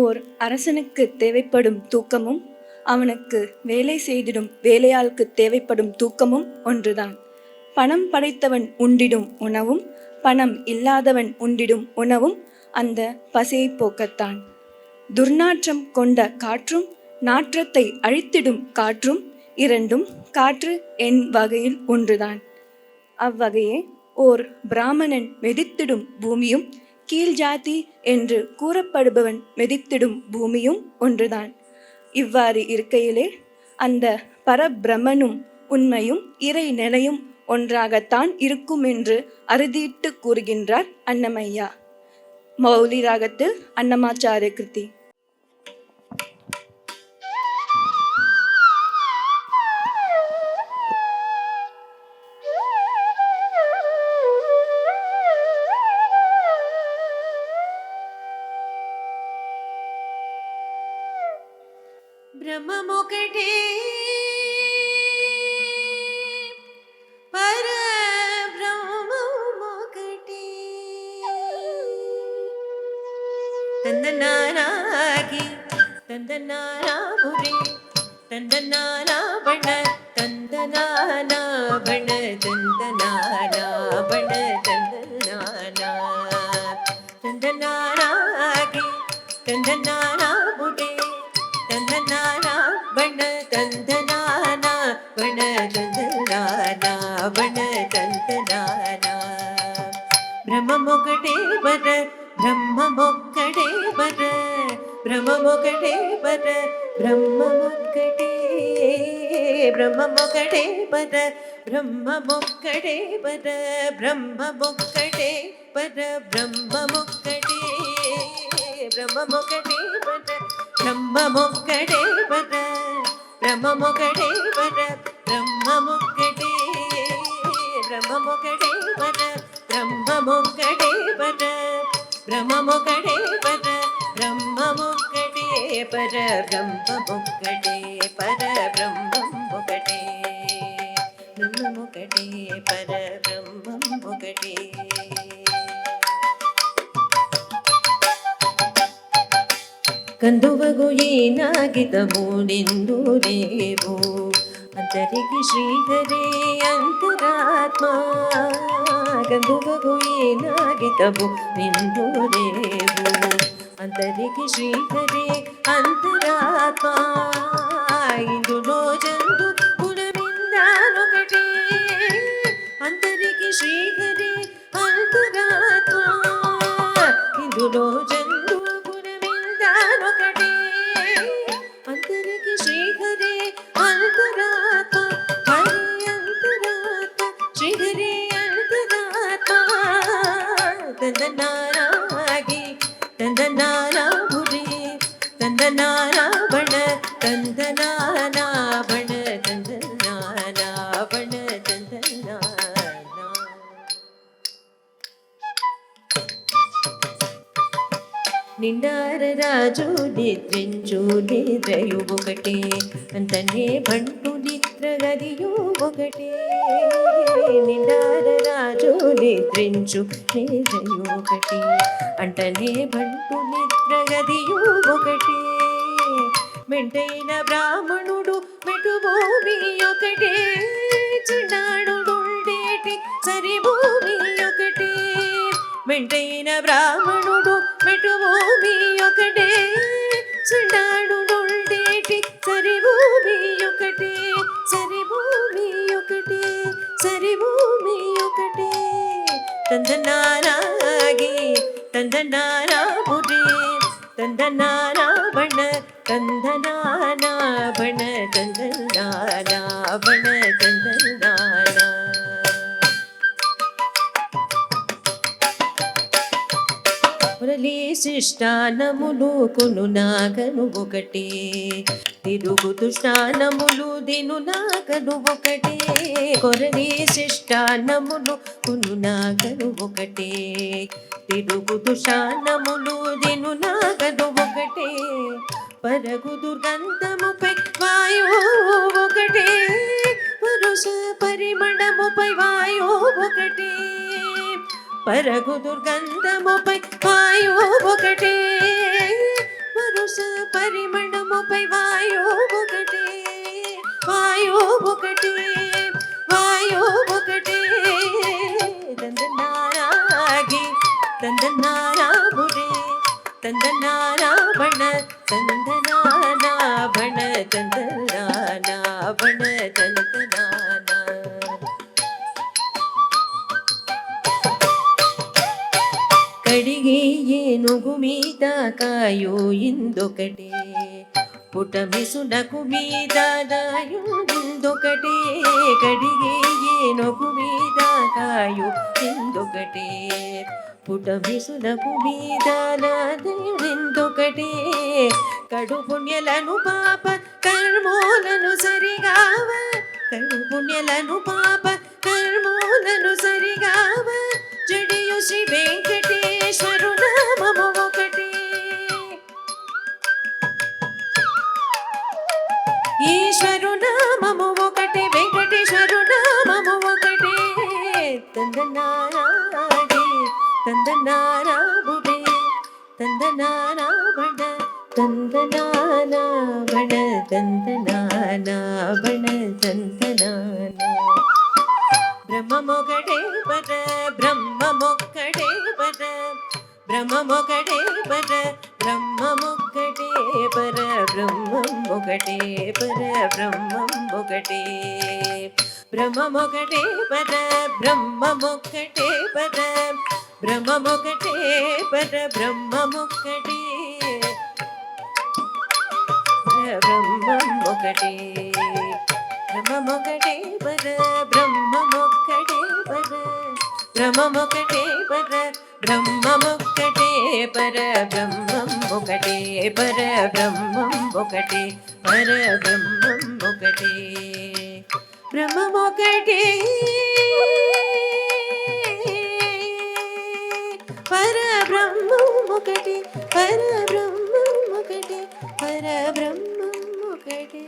ஓர் அரசனுக்கு தேவைப்படும் தூக்கமும் அவனுக்கு வேலை செய்திடும் வேலையாளுக்கு தேவைப்படும் தூக்கமும் ஒன்றுதான். பணம் படைத்தவன் உண்டிடும் உணவும் பணம் இல்லாதவன் உண்டிடும் உணவும் அந்த பசியை போக்கத்தான். துர்நாற்றம் கொண்ட காற்றும் நாற்றத்தை அழித்திடும் காற்றும் இரண்டும் காற்று என் வகையில் ஒன்றுதான். அவ்வகையே ஓர் பிராமணன் மெதித்திடும் பூமியும் கீழ் ஜாதி என்று கூறப்படுபவன் மெதித்திடும் பூமியும் ஒன்றுதான். இவ்வாறு இருக்கையிலே அந்த பரபிரமனும் உண்மையும் இறை நிலையும் ஒன்றாகத்தான் இருக்கும் என்று அறுதிட்டு கூறுகின்றார் அன்னமையா. மௌலி ராகத்தில் அன்னமாச்சாரிய கிருதி. బ్రహ్మమొకటే పరబ్రహ్మమొకటే తందనానాగి తందనానాబురే తందనానాబణ తందనానాబణ తందనానాబణ తందనానా తందనానాగి తందనానాబురే తందనానా బణ తందనానా బణ తందనానా బణ తందనానా బ్రహ్మమొకటే బర బ్రహ్మమొక్కటే బర బ్రహ్మమొకటే బర బ్రహ్మమొక్కటే బ్రహ్మమొకటే బర బ్రహ్మమొక్కటే బర బ్రహ్మమొక్కటే బర బ్రహ్మమొక్కటే బ్రహ్మమొకటే బర బ్రహ్మమొక్కటే బర బ్రహ్మమొకటే బర బ్రహ్మమొక్కటే బ్రహ్మమొకటే బర బ్రహ్మమొక్కటే బర బ్రహ్మమొకటే బర బ్రహ్మమొక్కటే బర బ్రహ్మమొక్కటే బర బ్రహ్మమొకటే బ్రహ్మమొకటే బర బ్రహ్మమొకటే ಕಂದುವಗು ಏನಾಗಿದವು ನಿಂದು ರೇವು ಅಂತರಿಗೆ ಶ್ರೀಹರೇ ಅಂತರಾತ್ಮ ಕಂದುವಗು ಏನಾಗಿದವು ನಿಂದು ರೇವು ಅಂತರಿಗೆ ಶ್ರೀಹರೇ ಅಂತರಾತ್ಮ ಇಂದುಲೋ ಜಂದು ಗುಣವಿಂದಾನೊಕಟೇ ಅಂತರಿಗೆ ಶ್ರೀಹರೇ ಅಂತರಾತ್ಮ ಇಂದುಲೋ ಜಂದು ఒకటే అంతరికి శ్రీహరే అంతరాత్మ హరి అంతరాత్మ శ్రీహరే అంతరాత్మ తందనారాగి తందనారా భురి తందనారా బణ తందనానా బణ తందనానా బణ తందనానా నిండార రాజు నిద్రించు నిద్రయు ఒకటే అంతనే బంటు నిద్ర గదియు ఒకటే నిండార రాజు నిద్రించు నిద్రయు ఒకటే అంటనే బంటు నిద్ర గదియు ఒకటే మెంటైన బ్రాహ్మణుడు మెటు భూమి ఒకటే చిన్నాడుండేటి సరి భూమి ఒకటే మెంటైన బ్రాహ్మణుడు మెటు భూమి ఒకటే చిన్నాడుండేటి సరి భూమి ఒకటే సరి భూమి ఒకటే సరి భూమి ఒకటే తందనారాగి తందనారా బురి తందనారా బణ తందనానా బణ తందనానా బణ తందనానా మురళీ శిష్టానములు కొను నాగను ఒకటే తిరుగుతు స్నానములు దిను నాగను ఒకటే కొరళీ శిష్టానములు కొను నాగను ఒకటే తిరుగుతు స్నానములు దిను నాగను ఒకటే పరగు దుర్గంధముపై వాయు ఒకటే పరుష పరిమళముపై వాయు ఒకటే పరగు దుర్గంధముపై వాయు ఒకటే వాయువుపై వాయువు ఒకటే, వాయువు ఒకటే, వాయువు ఒకటే. తందనారాగి తందనారాబుడే తందనారాబణ తందనానాభణ తందనానాభణ తందనానా. కడిగే ఏనుగు మీద కాయో ఇందొకటే, పుటమిసునకు మీద దాయుందొకటే. కడిగే ఏనుగు మీద కాయో ఇందొకటే, పుటమిసునకు మీద దాయుందొకటే. కడు పుణ్యలను పాప కర్మోలను సరిగావ, కడు పుణ్యలను పాప కర్మోలను సరిగావ. జడియు శ్రీ వెంకటేశ్వరు నామము ఒకటే, ఈశ్వరు నామము ఒకటే, వెంకటేశ్వరు నామము ఒకటే. తందనారాగే తందనారాబుడే తందనారాబణ తందనానాభణ తందనానాభణ తందనానా. బ్రహ్మమొకటే పర బ్రహ్మమొక్కటే పర బ్రహ్మమొకటే పర బ్రహ్మమొక్కటే పర బ్రహ్మమొకటే పర బ్రహ్మమొకటే. బ్రహ్మమొకటే పర బ్రహ్మమొక్కటే పర బ్రహ్మమొకటే పర బ్రహ్మమొక్కటే బ్రహ్మమొకటే. బ్రహ్మమొకటే పర బ్రహ్మమొక్కటే పర బ్రహ్మమొకటే పర బ్రహ్మమొక్కటే పర బ్రహ్మమొకటే పర బ్రహ్మమొకటే పర బ్రహ్మమొకటే. బ్రహ్మమొకటే పర బ్రహ్మమొకటే పర బ్రహ్మమొకటే పర బ్రహ్మమొకటే.